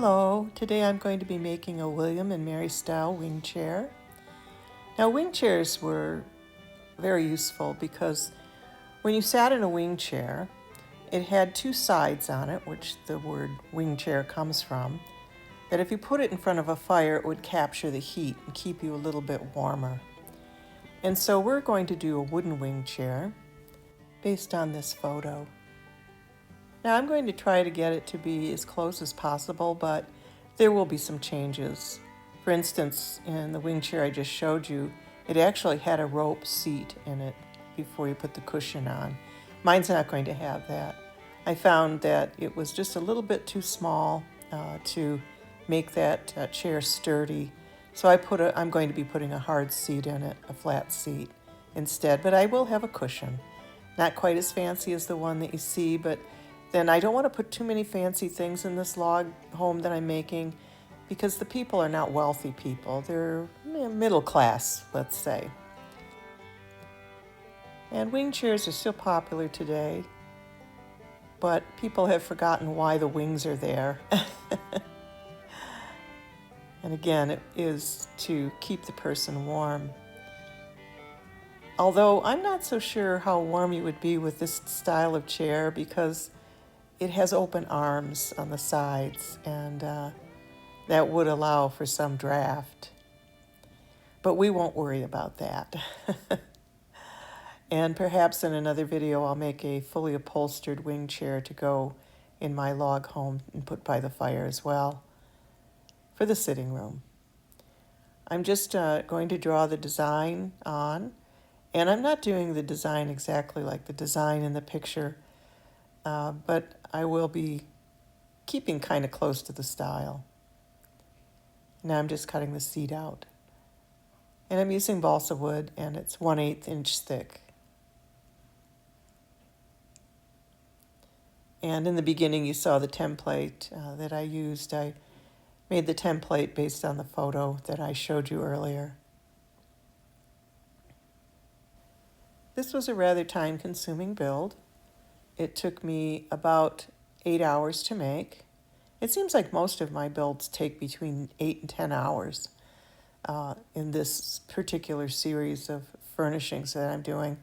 Hello, today I'm going to be making a William and Mary style wing chair. Now wing chairs were very useful because when you sat in a wing chair, it had two sides on it, which the word wing chair comes from, that if you put it in front of a fire, it would capture the heat and keep you a little bit warmer. And so we're going to do a wooden wing chair based on this photo. Now I'm going to try to get it to be as close as possible, but there will be some changes. For instance, in the wing chair I just showed you, it actually had a rope seat in it before you put the cushion on. Mine's not going to have that. I found that it was just a little bit too small to make that chair sturdy. So I'm going to be putting a hard seat in it, a flat seat instead, but I will have a cushion. Not quite as fancy as the one that you see, but then I don't want to put too many fancy things in this log home that I'm making because the people are not wealthy people. They're middle class, let's say. And wing chairs are still popular today, but people have forgotten why the wings are there. And again, it is to keep the person warm. Although I'm not so sure how warm you would be with this style of chair because it has open arms on the sides, and that would allow for some draft. But we won't worry about that. And perhaps in another video I'll make a fully upholstered wing chair to go in my log home and put by the fire as well for the sitting room. I'm just going to draw the design on, and I'm not doing the design exactly like the design in the picture, but I will be keeping kind of close to the style. Now I'm just cutting the seat out. And I'm using balsa wood, and it's 1/8 inch thick. And in the beginning you saw the template that I used. I made the template based on the photo that I showed you earlier. This was a rather time-consuming build. It took me about 8 hours to make. It seems like most of my builds take between 8 and 10 hours in this particular series of furnishings that I'm doing.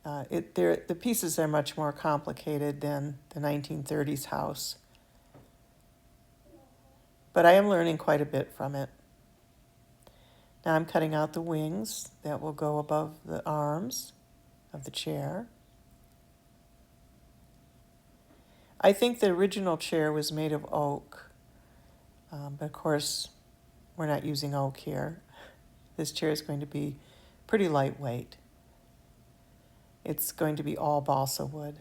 The pieces are much more complicated than the 1930s house. But I am learning quite a bit from it. Now I'm cutting out the wings that will go above the arms of the chair. I think the original chair was made of oak, but of course we're not using oak here. This chair is going to be pretty lightweight. It's going to be all balsa wood.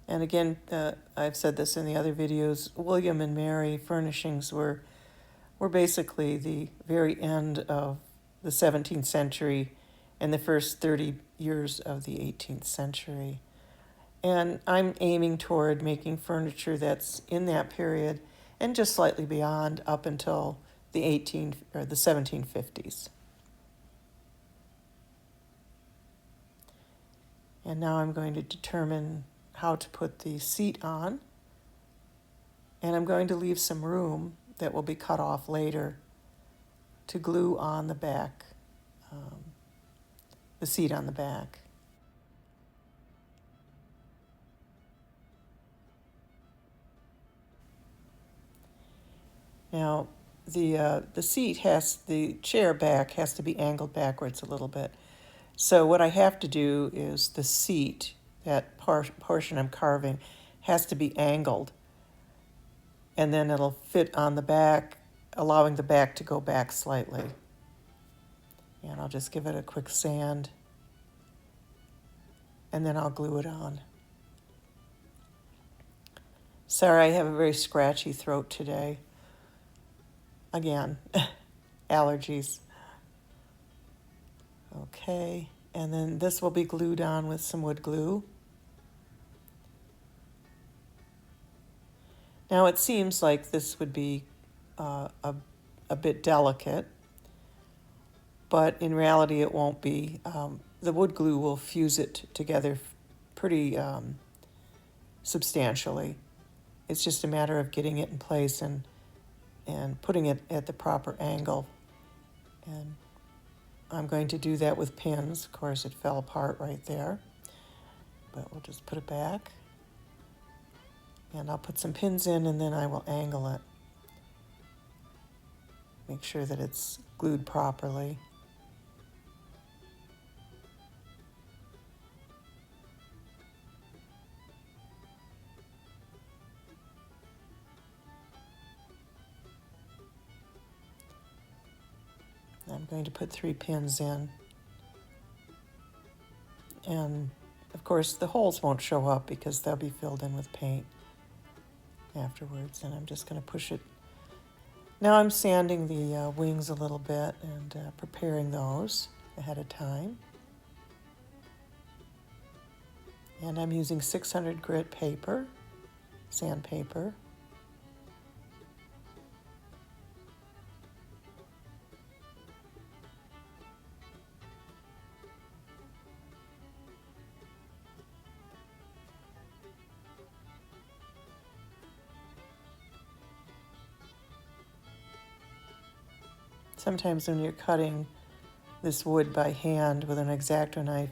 And again, I've said this in the other videos, William and Mary furnishings were basically the very end of the 17th century and the first 30 years of the 18th century. And I'm aiming toward making furniture that's in that period and just slightly beyond up until the 1750s. And now I'm going to determine how to put the seat on, and I'm going to leave some room that will be cut off later to glue on the back, the seat on the back. Now the chair back has to be angled backwards a little bit. So what I have to do is the seat, that portion I'm carving, has to be angled, and then it'll fit on the back, allowing the back to go back slightly. And I'll just give it a quick sand, and then I'll glue it on. Sorry, I have a very scratchy throat today. Again, allergies. Okay, and then this will be glued on with some wood glue. Now it seems like this would be a bit delicate, but in reality it won't be. The wood glue will fuse it together pretty substantially. It's just a matter of getting it in place and putting it at the proper angle. And I'm going to do that with pins. Of course, it fell apart right there, but we'll just put it back. And I'll put some pins in and then I will angle it. Make sure that it's glued properly. I'm going to put 3 pins in. And of course the holes won't show up because they'll be filled in with paint afterwards. And I'm just going to push it. Now I'm sanding the wings a little bit and preparing those ahead of time. And I'm using 600 grit paper, sandpaper. Sometimes when you're cutting this wood by hand with an X-Acto knife,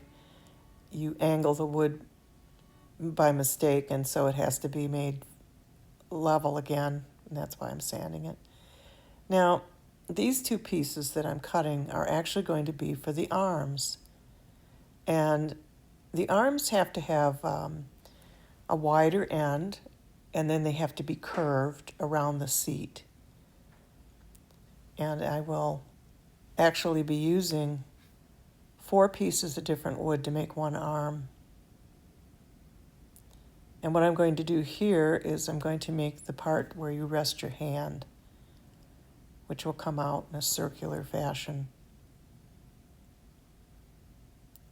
you angle the wood by mistake, and so it has to be made level again, and that's why I'm sanding it. Now, these 2 pieces that I'm cutting are actually going to be for the arms. And the arms have to have a wider end, and then they have to be curved around the seat. And I will actually be using 4 pieces of different wood to make 1 arm. And what I'm going to do here is I'm going to make the part where you rest your hand, which will come out in a circular fashion.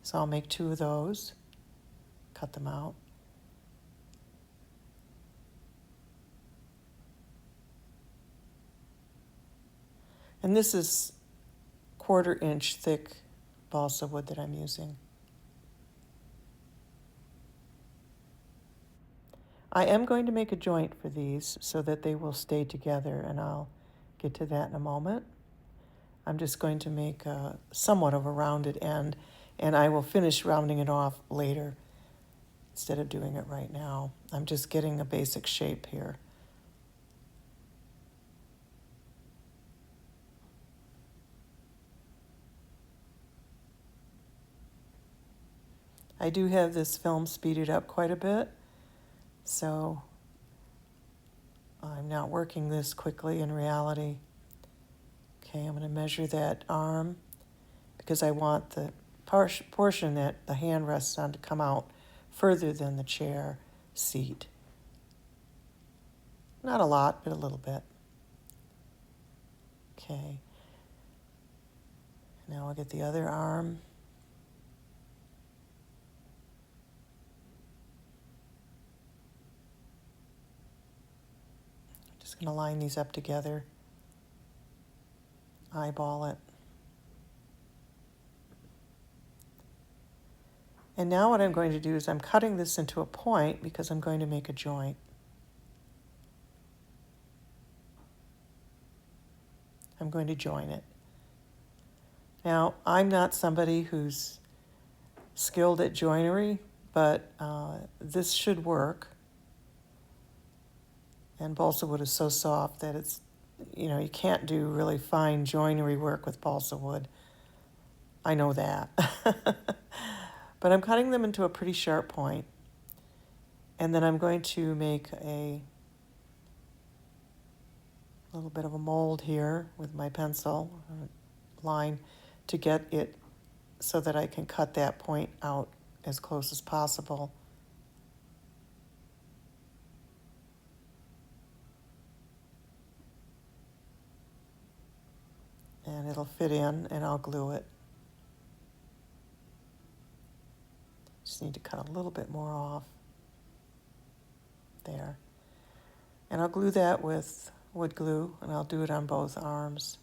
So I'll make 2 of those, cut them out. And this is 1/4 inch thick balsa wood that I'm using. I am going to make a joint for these so that they will stay together, and I'll get to that in a moment. I'm just going to make somewhat of a rounded end, and I will finish rounding it off later instead of doing it right now. I'm just getting a basic shape here. I do have this film speeded up quite a bit, so I'm not working this quickly in reality. Okay, I'm going to measure that arm because I want the portion that the hand rests on to come out further than the chair seat. Not a lot, but a little bit. Okay. Now I'll get the other arm. Just going to line these up together. Eyeball it. And now what I'm going to do is I'm cutting this into a point because I'm going to make a joint. I'm going to join it. Now, I'm not somebody who's skilled at joinery, but this should work. And balsa wood is so soft that it's, you can't do really fine joinery work with balsa wood. I know that. But I'm cutting them into a pretty sharp point. And then I'm going to make a little bit of a mold here with my pencil line to get it so that I can cut that point out as close as possible. And it'll fit in, and I'll glue it. Just need to cut a little bit more off there. And I'll glue that with wood glue, and I'll do it on both arms.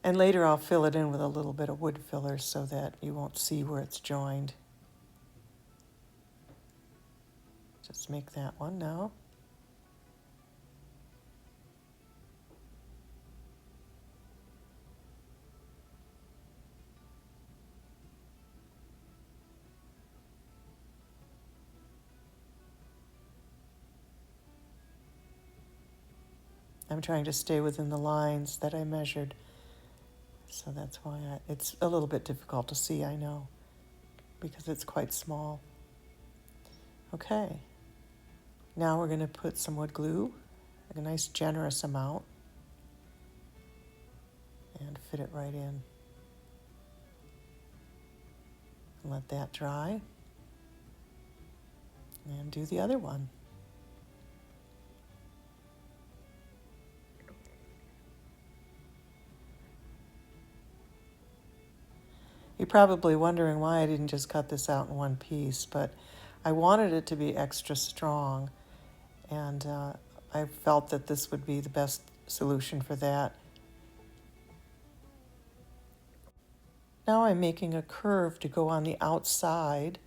And later I'll fill it in with a little bit of wood filler so that you won't see where it's joined. Just make that one now. I'm trying to stay within the lines that I measured, so that's why it's a little bit difficult to see, I know, because it's quite small. Okay, now we're going to put some wood glue, a nice generous amount, and fit it right in. And let that dry, and do the other one. You're probably wondering why I didn't just cut this out in one piece, but I wanted it to be extra strong, and I felt that this would be the best solution for that. Now I'm making a curve to go on the outside,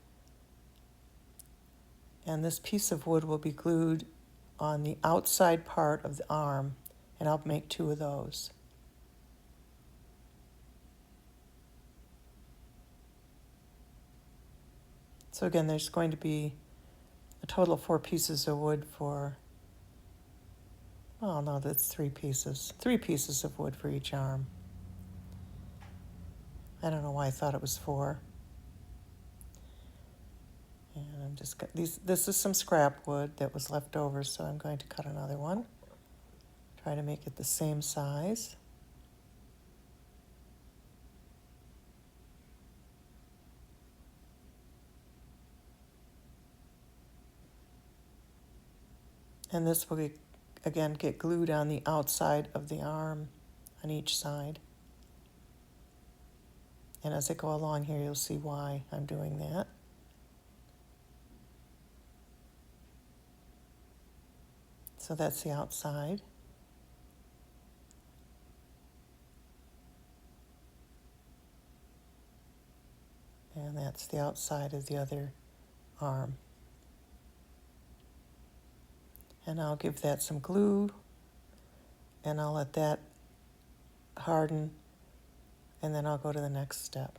and this piece of wood will be glued on the outside part of the arm, and I'll make 2 of those. So again, there's going to be a total of 4 pieces of wood for, oh no, that's 3 pieces. 3 pieces of wood for each arm. I don't know why I thought it was 4. And I'm just, this is some scrap wood that was left over, so I'm going to cut another one. Try to make it the same size. And this will, again, get glued on the outside of the arm on each side. And as I go along here, you'll see why I'm doing that. So that's the outside. And that's the outside of the other arm. And I'll give that some glue, and I'll let that harden, and then I'll go to the next step.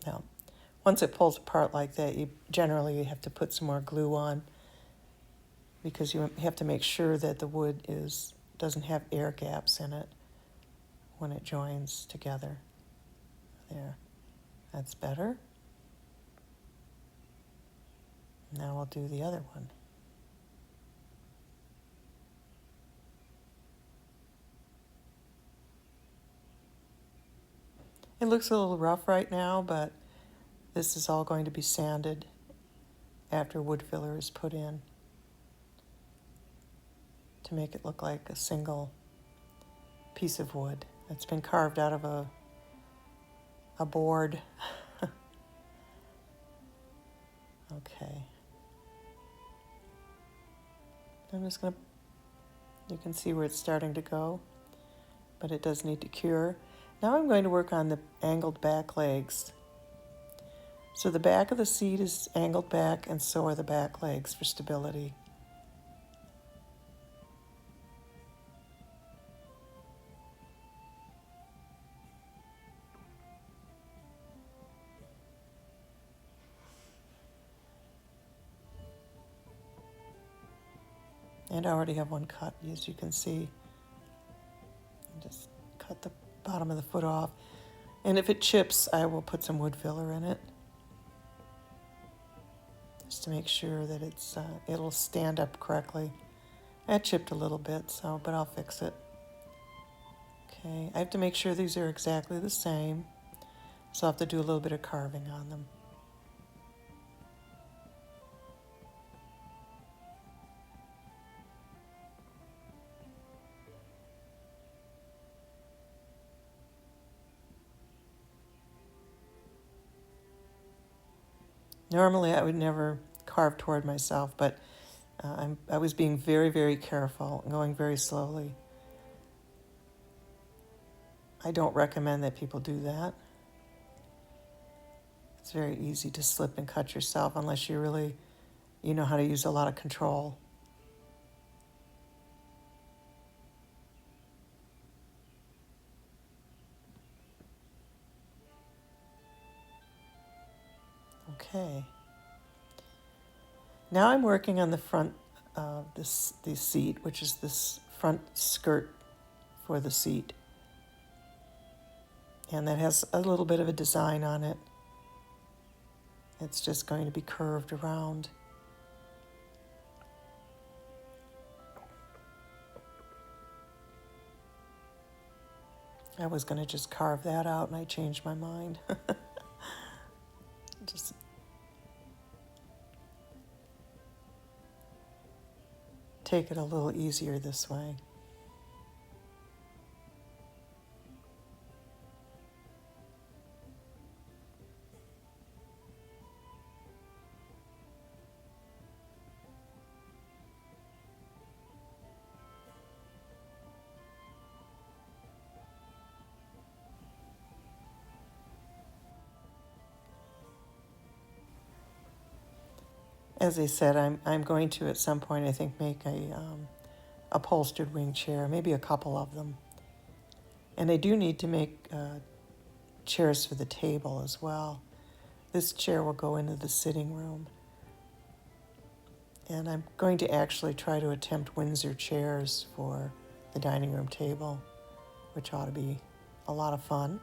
Now, once it pulls apart like that, you have to put some more glue on, because you have to make sure that the wood doesn't have air gaps in it when it joins together. There, that's better. Now we'll do the other one. It looks a little rough right now, but this is all going to be sanded after wood filler is put in to make it look like a single piece of wood that's been carved out of a board. Okay. I'm just going to, you can see where it's starting to go, but it does need to cure. Now I'm going to work on the angled back legs. So the back of the seat is angled back, and so are the back legs for stability. And I already have one cut, as you can see. Just cut the bottom of the foot off. And if it chips, I will put some wood filler in it, just to make sure that it'll stand up correctly. I chipped a little bit, but I'll fix it. Okay, I have to make sure these are exactly the same, so I'll have to do a little bit of carving on them. Normally I would never carve toward myself, but I was being very, very careful, going very slowly. I don't recommend that people do that. It's very easy to slip and cut yourself unless you know how to use a lot of control. Okay. Now I'm working on the front of the seat, which is this front skirt for the seat. And that has a little bit of a design on it. It's just going to be curved around. I was going to just carve that out and I changed my mind. Just take it a little easier this way. As I said, I'm going to at some point, I think, make a upholstered wing chair, maybe a couple of them. And I do need to make chairs for the table as well. This chair will go into the sitting room. And I'm going to actually try to attempt Windsor chairs for the dining room table, which ought to be a lot of fun.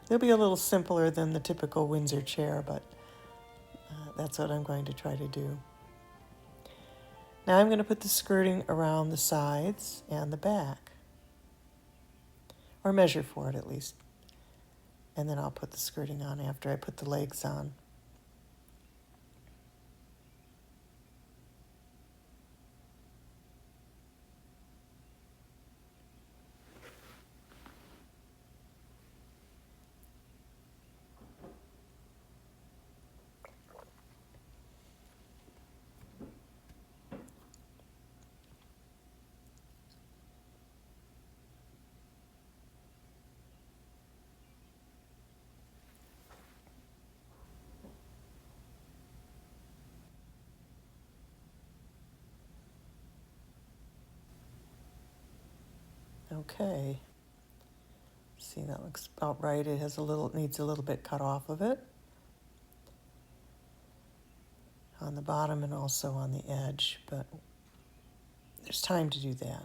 They'll be a little simpler than the typical Windsor chair, but that's what I'm going to try to do. Now I'm going to put the skirting around the sides and the back, or measure for it at least. And then I'll put the skirting on after I put the legs on. Okay. See, that looks about right. It needs a little bit cut off of it on the bottom and also on the edge, but there's time to do that.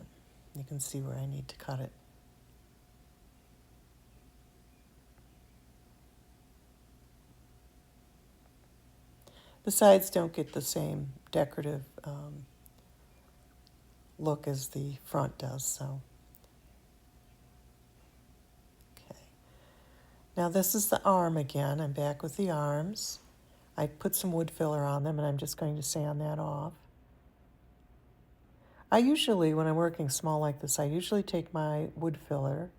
You can see where I need to cut it. The sides don't get the same decorative look as the front does, so. Okay. Now this is the arm again. I'm back with the arms. I put some wood filler on them and I'm just going to sand that off. I usually, when I'm working small like this, I usually take my wood filler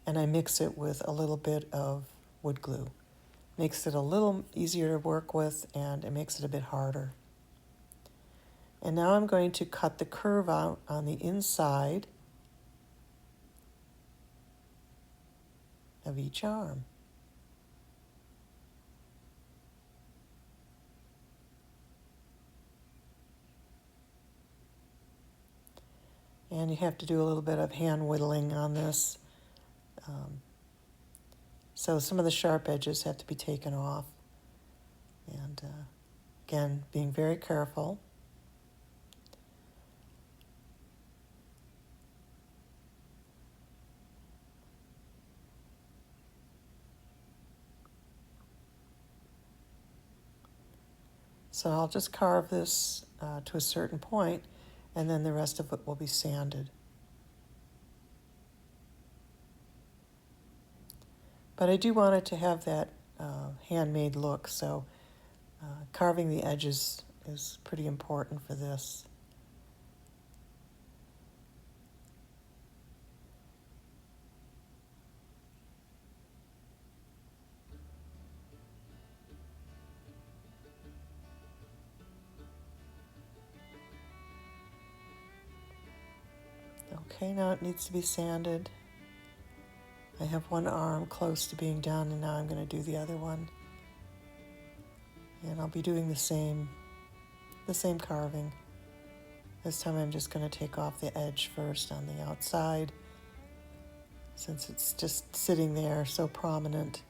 and I mix it with a little bit of wood glue. Makes it a little easier to work with and it makes it a bit harder. And now I'm going to cut the curve out on the inside of each arm. And you have to do a little bit of hand whittling on this. So some of the sharp edges have to be taken off. And again, being very careful. So I'll just carve this to a certain point, and then the rest of it will be sanded. But I do want it to have that handmade look, so carving the edges is pretty important for this. Okay, now it needs to be sanded. I have one arm close to being done, and now I'm going to do the other one. And I'll be doing the same carving. This time I'm just going to take off the edge first on the outside, since it's just sitting there so prominent.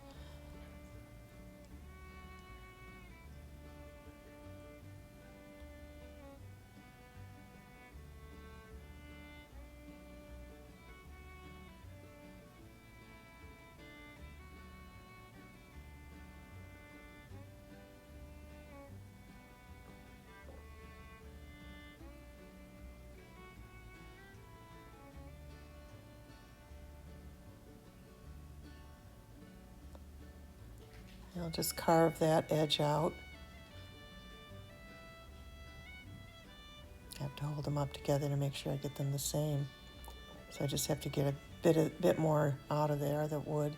I'll just carve that edge out. I have to hold them up together to make sure I get them the same. So I just have to get a bit more out of there, the wood,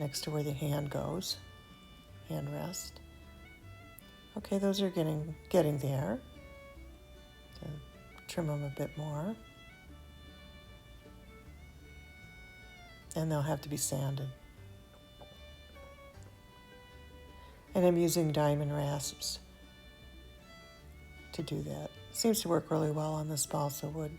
next to where the hand goes, hand rest. Okay, those are getting there. So trim them a bit more. And they'll have to be sanded. And I'm using diamond rasps to do that. Seems to work really well on this balsa wood.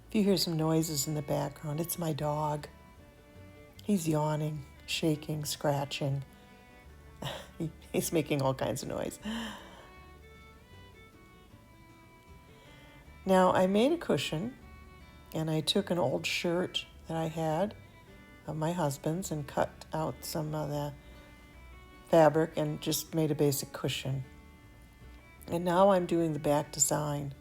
If you hear some noises in the background, it's my dog. He's yawning, shaking, scratching. He's making all kinds of noise. Now, I made a cushion, and I took an old shirt that I had of my husband's and cut out some of the fabric and just made a basic cushion. And now I'm doing the back design.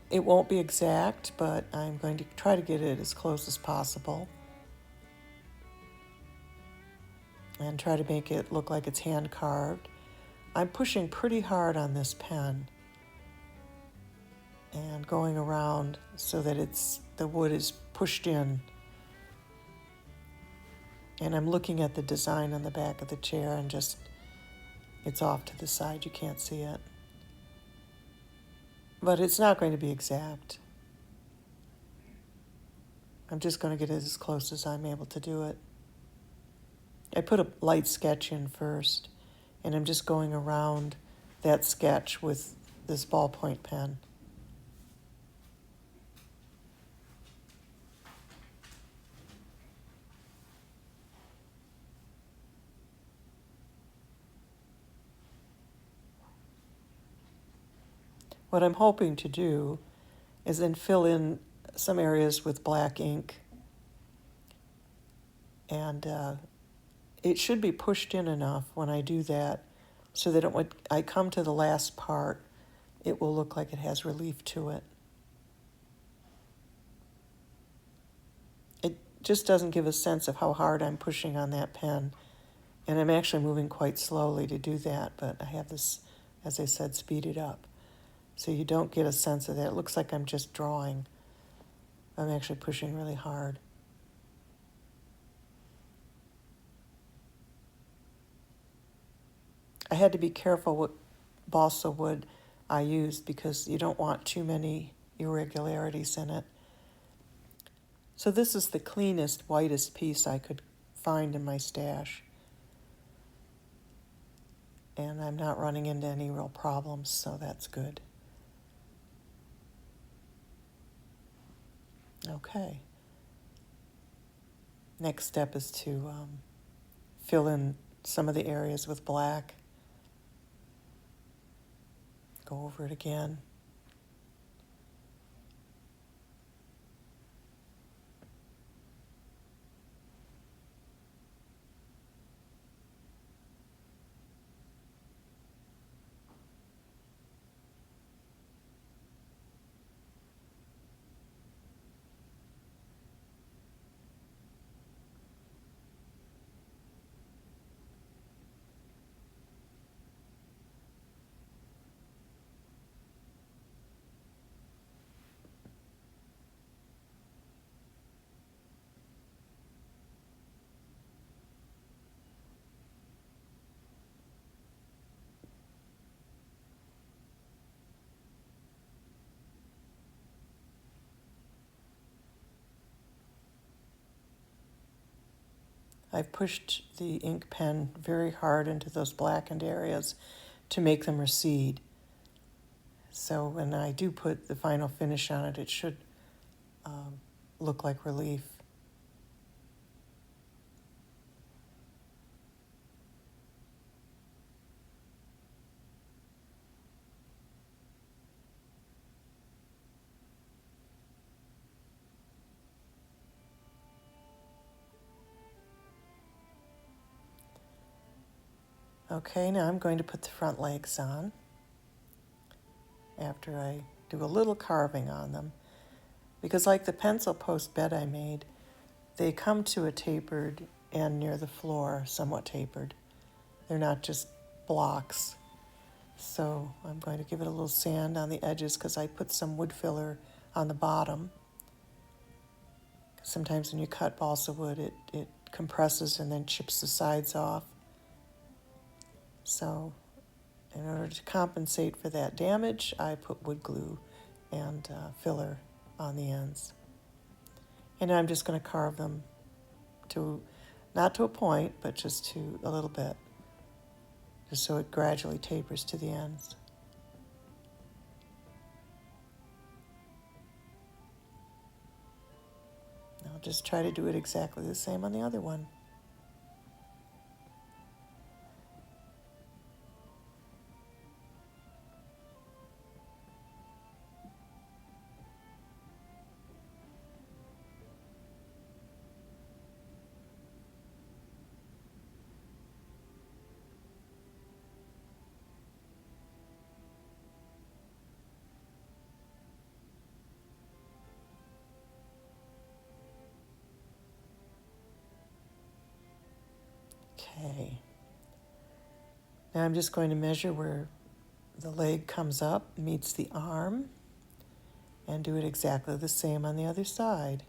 It won't be exact, but I'm going to try to get it as close as possible and try to make it look like it's hand carved. I'm pushing pretty hard on this pen and going around so that the wood is pushed in. And I'm looking at the design on the back of the chair and just, it's off to the side, you can't see it. But it's not going to be exact. I'm just going to get it as close as I'm able to do it. I put a light sketch in first, and I'm just going around that sketch with this ballpoint pen. What I'm hoping to do is then fill in some areas with black ink, and it should be pushed in enough when I do that so that when I come to the last part, it will look like it has relief to it. It just doesn't give a sense of how hard I'm pushing on that pen, and I'm actually moving quite slowly to do that, but I have this, as I said, speeded up. So you don't get a sense of that. It looks like I'm just drawing. I'm actually pushing really hard. I had to be careful what balsa wood I used because you don't want too many irregularities in it. So this is the cleanest, whitest piece I could find in my stash. And I'm not running into any real problems, so that's good. Okay. Next step is to fill in some of the areas with black. Go over it again. I've pushed the ink pen very hard into those blackened areas to make them recede. So when I do put the final finish on it, it should look like relief. Okay, now I'm going to put the front legs on after I do a little carving on them. Because like the pencil post bed I made, they come to a tapered end near the floor, somewhat tapered. They're not just blocks. So I'm going to give it a little sand on the edges because I put some wood filler on the bottom. Sometimes when you cut balsa wood, it compresses and then chips the sides off. So in order to compensate for that damage, I put wood glue and filler on the ends. And I'm just going to carve them to, not to a point, but just to a little bit, just so it gradually tapers to the ends. I'll just try to do it exactly the same on the other one. Okay. Now I'm just going to measure where the leg comes up, meets the arm, and do it exactly the same on the other side.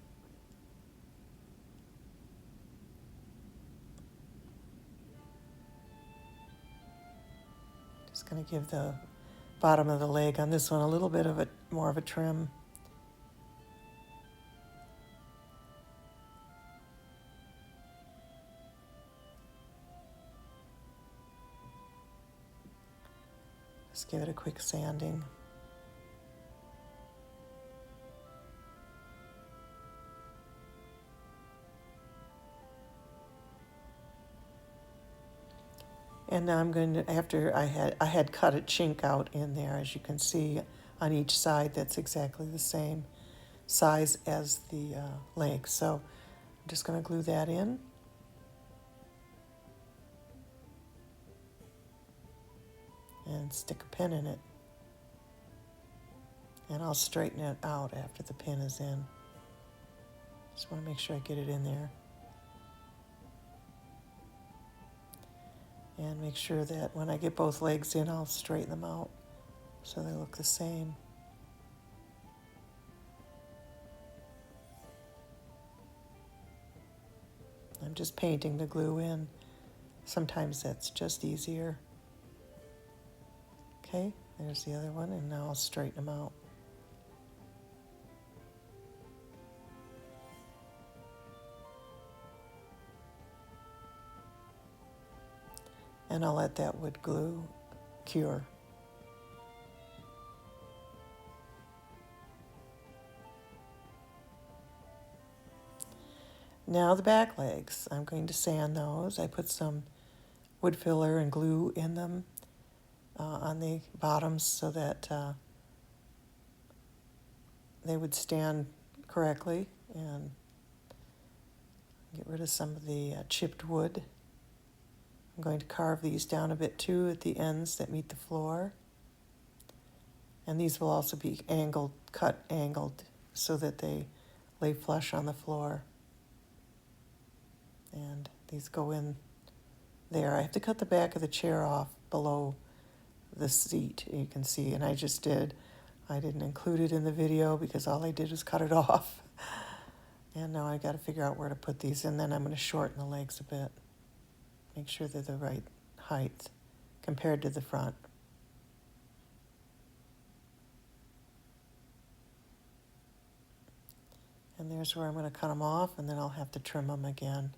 Just going to give the bottom of the leg on this one a little bit of a more of a trim. Just give it a quick sanding. And now I'm going to, after I had cut a chink out in there, as you can see on each side, that's exactly the same size as the leg. So I'm just going to glue that in. And stick a pin in it. And I'll straighten it out after the pin is in. Just want to make sure I get it in there. And make sure that when I get both legs in, I'll straighten them out so they look the same. I'm just painting the glue in. Sometimes that's just easier. Okay, there's the other one, and now I'll straighten them out. And I'll let that wood glue cure. Now the back legs, I'm going to sand those. I put some wood filler and glue in them on the bottoms so that they would stand correctly, and get rid of some of the chipped wood. I'm going to carve these down a bit too at the ends that meet the floor. And these will also be angled, cut angled, so that they lay flush on the floor. And these go in there. I have to cut the back of the chair off below the seat, you can see, and I just did. I didn't include it in the video because all I did was cut it off. And now I got to figure out where to put these, and then I'm going to shorten the legs a bit. Make sure they're the right height compared to the front. And there's where I'm going to cut them off, and then I'll have to trim them again.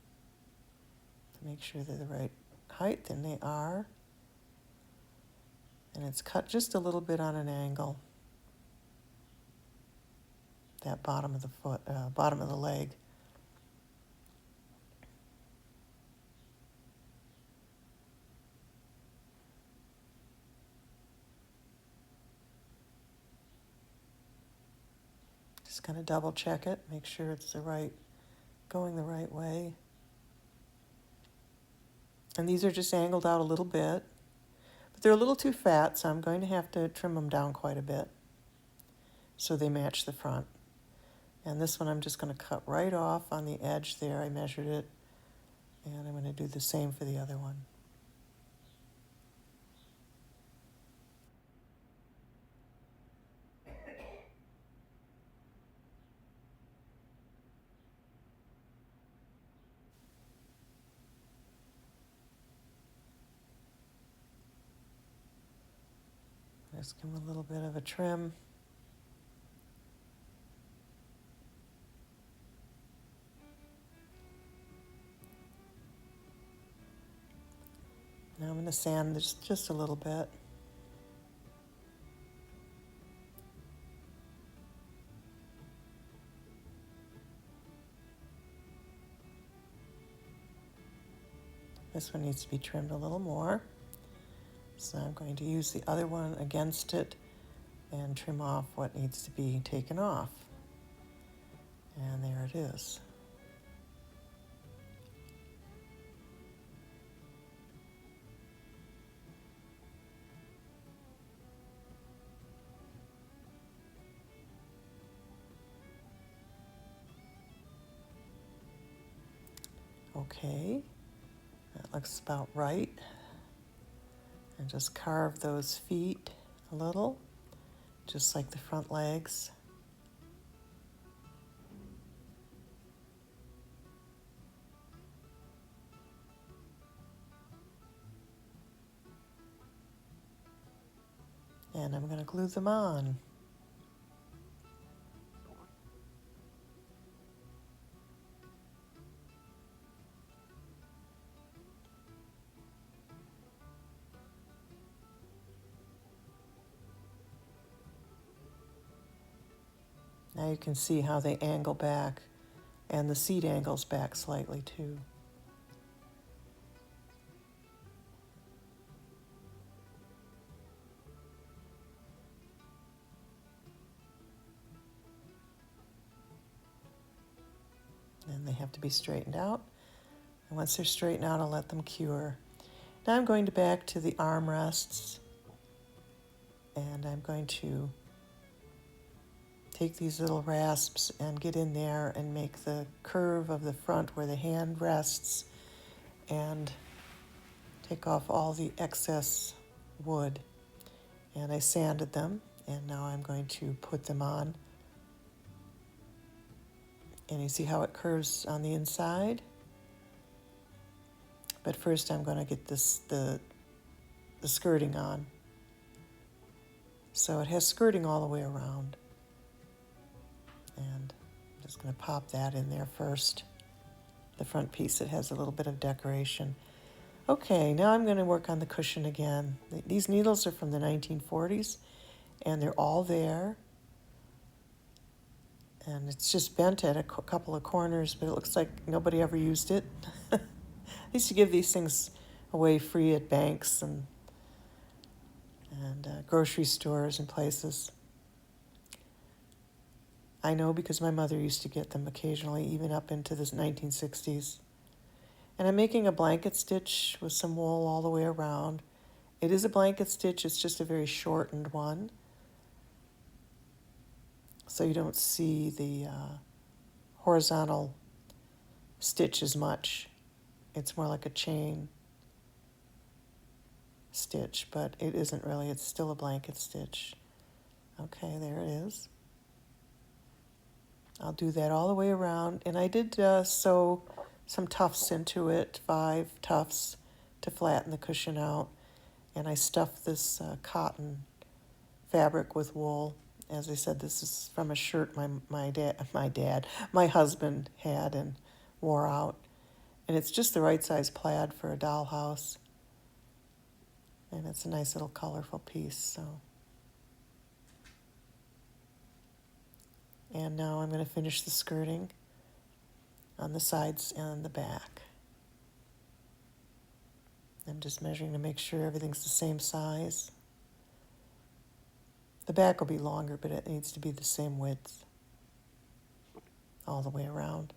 to make sure they're the right height, and they are. And it's cut just a little bit on an angle. That bottom of the foot, bottom of the leg. Just kind of double check it, make sure it's going the right way. And these are just angled out a little bit, but they're a little too fat, so I'm going to have to trim them down quite a bit so they match the front. And this one I'm just going to cut right off on the edge there. I measured it, and I'm going to do the same for the other one. Just give them a little bit of a trim. Now I'm going to sand this just a little bit. This one needs to be trimmed a little more. So I'm going to use the other one against it and trim off what needs to be taken off. And there it is. Okay, that looks about right. And just carve those feet a little, just like the front legs. And I'm going to glue them on. Now you can see how they angle back, and the seat angles back slightly too. And they have to be straightened out. And once they're straightened out, I'll let them cure. Now I'm going back to the armrests, and I'm going to take these little rasps and get in there and make the curve of the front where the hand rests and take off all the excess wood. And I sanded them, and now I'm going to put them on. And you see how it curves on the inside? But first I'm going to get the skirting on. So it has skirting all the way around. And I'm just going to pop that in there first. The front piece, it has a little bit of decoration. Okay, now I'm going to work on the cushion again. These needles are from the 1940s, and they're all there. And it's just bent at a couple of corners, but it looks like nobody ever used it. I used to give these things away free at banks and grocery stores and places. I know because my mother used to get them occasionally, even up into the 1960s. And I'm making a blanket stitch with some wool all the way around. It is a blanket stitch, it's just a very shortened one. So you don't see the horizontal stitch as much. It's more like a chain stitch, but it isn't really, it's still a blanket stitch. Okay, there it is. I'll do that all the way around, and I did sew some tufts into it, 5 tufts to flatten the cushion out, and I stuffed this cotton fabric with wool. As I said, this is from a shirt my husband had and wore out, And it's just the right size plaid for a dollhouse. And it's a nice little colorful piece, so. And now I'm going to finish the skirting on the sides and the back. I'm just measuring to make sure everything's the same size. The back will be longer, but it needs to be the same width all the way around.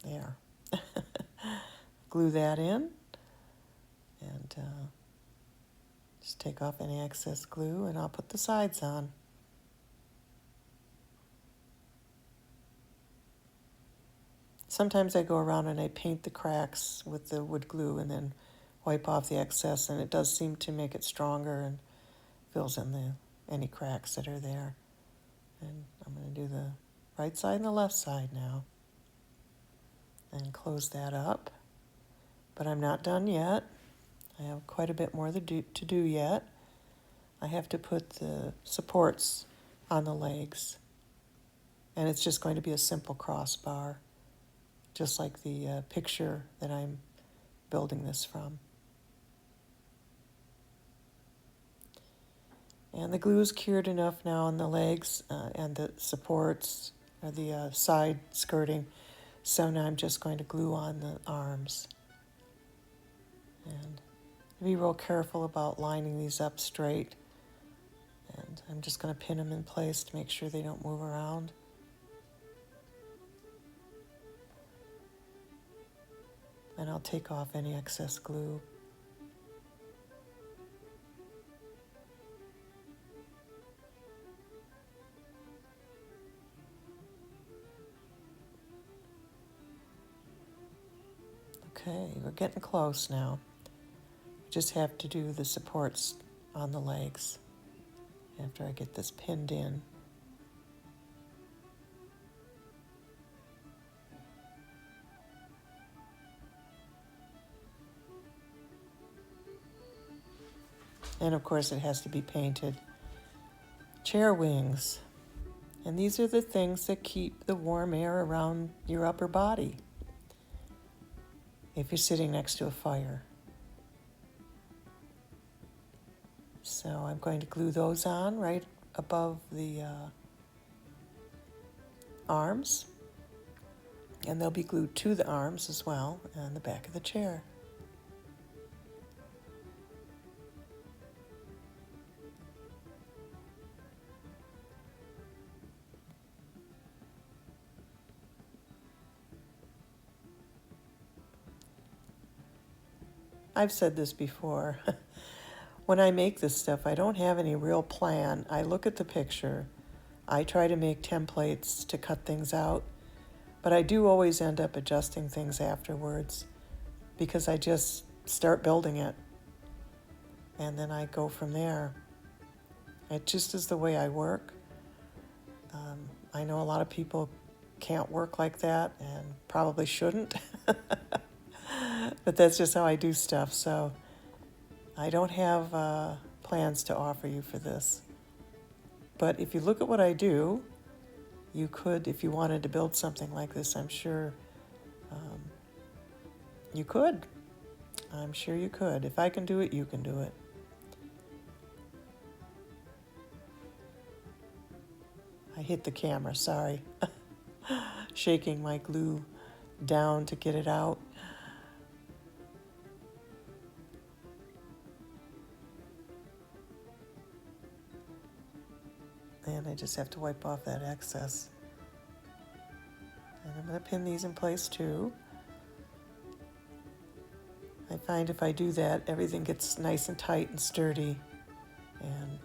There. Glue that in and just take off any excess glue, and I'll put the sides on. Sometimes I go around and I paint the cracks with the wood glue and then wipe off the excess, and it does seem to make it stronger and fills in any cracks that are there. And I'm going to do the right side and the left side now and close that up. But I'm not done yet. I have quite a bit more to do yet. I have to put the supports on the legs, and it's just going to be a simple crossbar, just like the picture that I'm building this from. And the glue is cured enough now on the legs and the supports, or the side skirting, so now I'm just going to glue on the arms. And be real careful about lining these up straight. And I'm just going to pin them in place to make sure they don't move around. And I'll take off any excess glue. Okay, we're getting close now. Just have to do the supports on the legs after I get this pinned in. And of course it has to be painted. Chair wings. And these are the things that keep the warm air around your upper body if you're sitting next to a fire. So I'm going to glue those on right above the arms. And they'll be glued to the arms as well and the back of the chair. I've said this before. When I make this stuff, I don't have any real plan. I look at the picture. I try to make templates to cut things out, but I do always end up adjusting things afterwards because I just start building it and then I go from there. It just is the way I work. I know a lot of people can't work like that and probably shouldn't, but that's just how I do stuff. So I don't have plans to offer you for this. But if you look at what I do, you could, if you wanted to build something like this, I'm sure you could. I'm sure you could. If I can do it, you can do it. I hit the camera, sorry. Shaking my glue down to get it out. And I just have to wipe off that excess. And I'm going to pin these in place too. I find if I do that, everything gets nice and tight and sturdy. And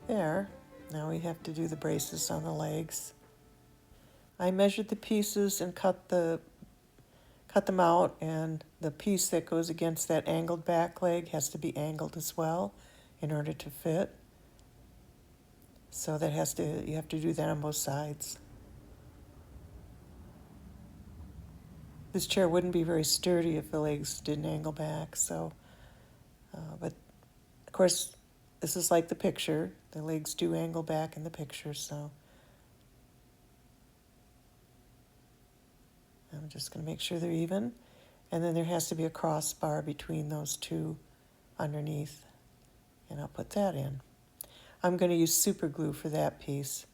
there. Now we have to do the braces on the legs. I measured the pieces and cut them out, and the piece that goes against that angled back leg has to be angled as well in order to fit. So you have to do that on both sides. this chair wouldn't be very sturdy if the legs didn't angle back. So, but of course, this is like the picture. The legs do angle back in the picture, so I'm just going to make sure they're even. And then there has to be a crossbar between those two underneath, and I'll put that in. I'm going to use super glue for that piece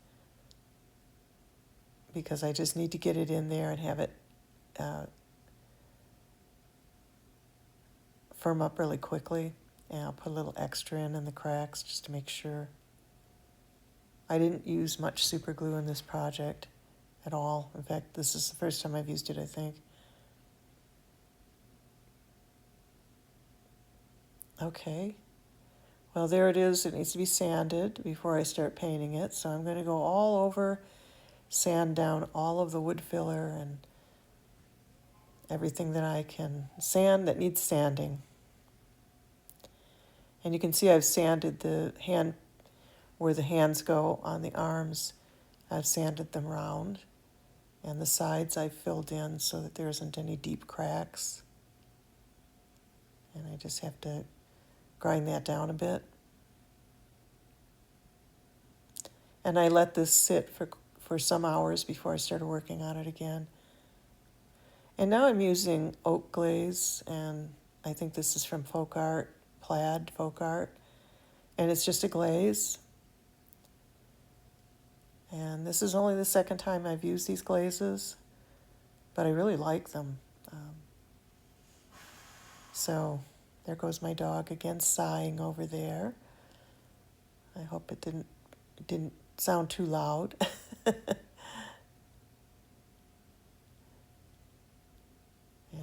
because I just need to get it in there and have it firm up really quickly. And I'll put a little extra in the cracks just to make sure. I didn't use much super glue in this project at all. In fact, this is the first time I've used it, I think. Okay. Well, there it is. It needs to be sanded before I start painting it. So I'm going to go all over, sand down all of the wood filler and everything that I can sand that needs sanding. And you can see I've sanded the hand, where the hands go on the arms. I've sanded them round. And the sides I've filled in so that there isn't any deep cracks. And I just have to grind that down a bit. And I let this sit for some hours before I started working on it again. And now I'm using oak glaze, and I think this is from Folk Art, Plaid Folk Art. And it's just a glaze. And this is only the second time I've used these glazes, but I really like them. So there goes my dog again, sighing over there. I hope it didn't sound too loud. And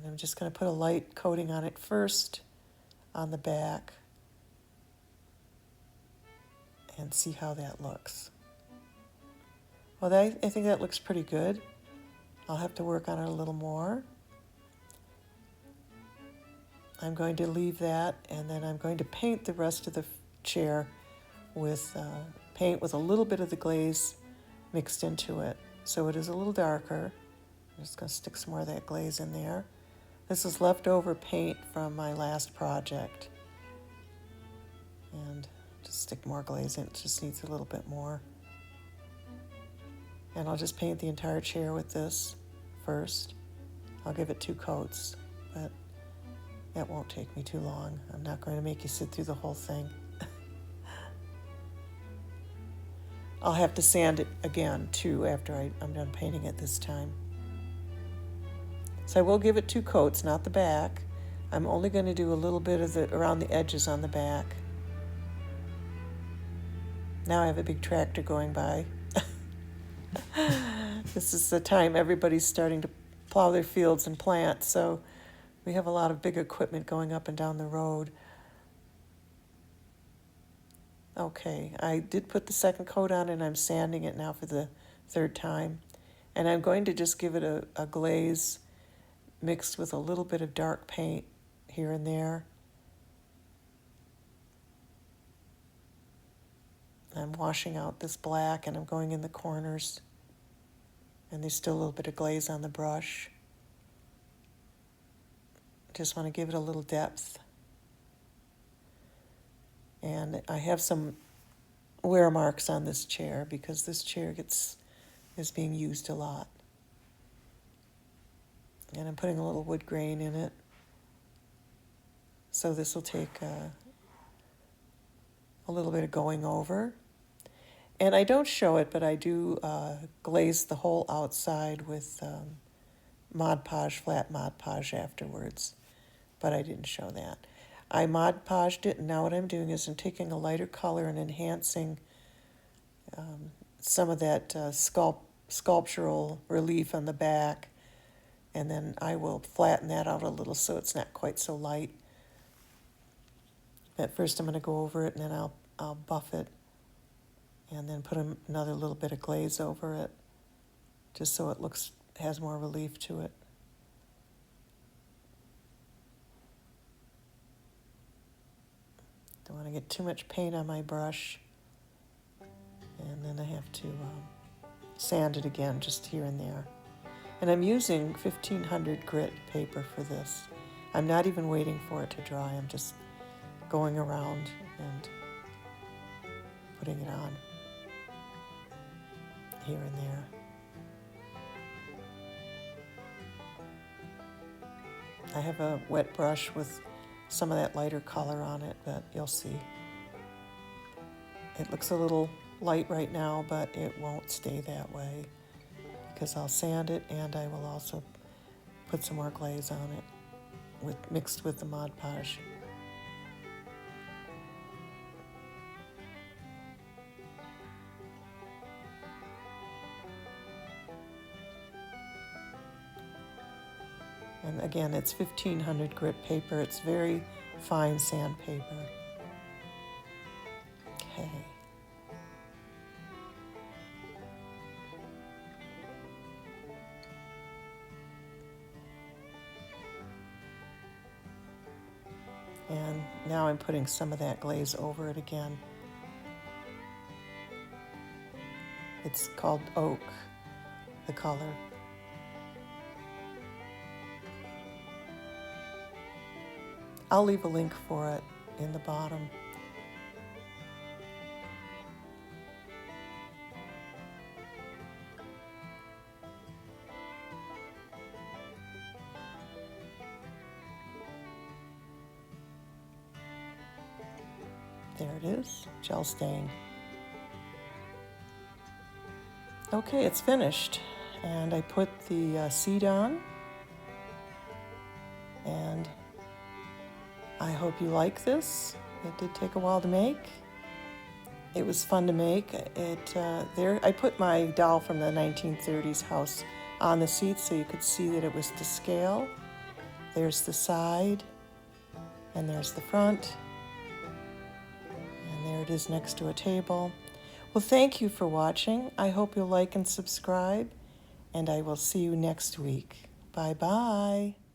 I'm just going to put a light coating on it first on the back and see how that looks. Well, I think that looks pretty good. I'll have to work on it a little more. I'm going to leave that, and then I'm going to paint the rest of the chair with paint with a little bit of the glaze mixed into it. So it is a little darker. I'm just going to stick some more of that glaze in there. This is leftover paint from my last project. And just stick more glaze in. It just needs a little bit more. And I'll just paint the entire chair with this first. I'll give it 2 coats, but that won't take me too long. I'm not going to make you sit through the whole thing. I'll have to sand it again, too, after I'm done painting it this time. So I will give it 2 coats, not the back. I'm only going to do a little bit of it around the edges on the back. Now I have a big tractor going by. This is the time everybody's starting to plow their fields and plant, so we have a lot of big equipment going up and down the road. Okay, I did put the second coat on, and I'm sanding it now for the 3rd time. And I'm going to just give it a glaze mixed with a little bit of dark paint here and there. I'm washing out this black, and I'm going in the corners. And there's still a little bit of glaze on the brush. Just want to give it a little depth. And I have some wear marks on this chair because this chair is being used a lot. And I'm putting a little wood grain in it. So this will take a little bit of going over. And I don't show it, but I do glaze the whole outside with Mod Podge, flat Mod Podge afterwards. But I didn't show that. I Mod Podged it, and now what I'm doing is I'm taking a lighter color and enhancing some of that sculptural relief on the back. And then I will flatten that out a little so it's not quite so light. At first I'm going to go over it, and then I'll buff it. And then put another little bit of glaze over it, just so it has more relief to it. Don't want to get too much paint on my brush. And then I have to sand it again, just here and there. And I'm using 1500 grit paper for this. I'm not even waiting for it to dry. I'm just going around and putting it on here and there. I have a wet brush with some of that lighter color on it, but you'll see. It looks a little light right now, but it won't stay that way because I'll sand it and I will also put some more glaze on it mixed with the Mod Podge. And again, it's 1500 grit paper. It's very fine sandpaper. Okay. And now I'm putting some of that glaze over it again. It's called Oak, the color. I'll leave a link for it in the bottom. There it is, gel stain. Okay, it's finished. And I put the seat on. And I hope you like this. It did take a while to make. It was fun to make. I put my doll from the 1930s house on the seat so you could see that it was to scale. There's the side, and there's the front, and there it is next to a table. Well, thank you for watching. I hope you'll like and subscribe, and I will see you next week. Bye-bye.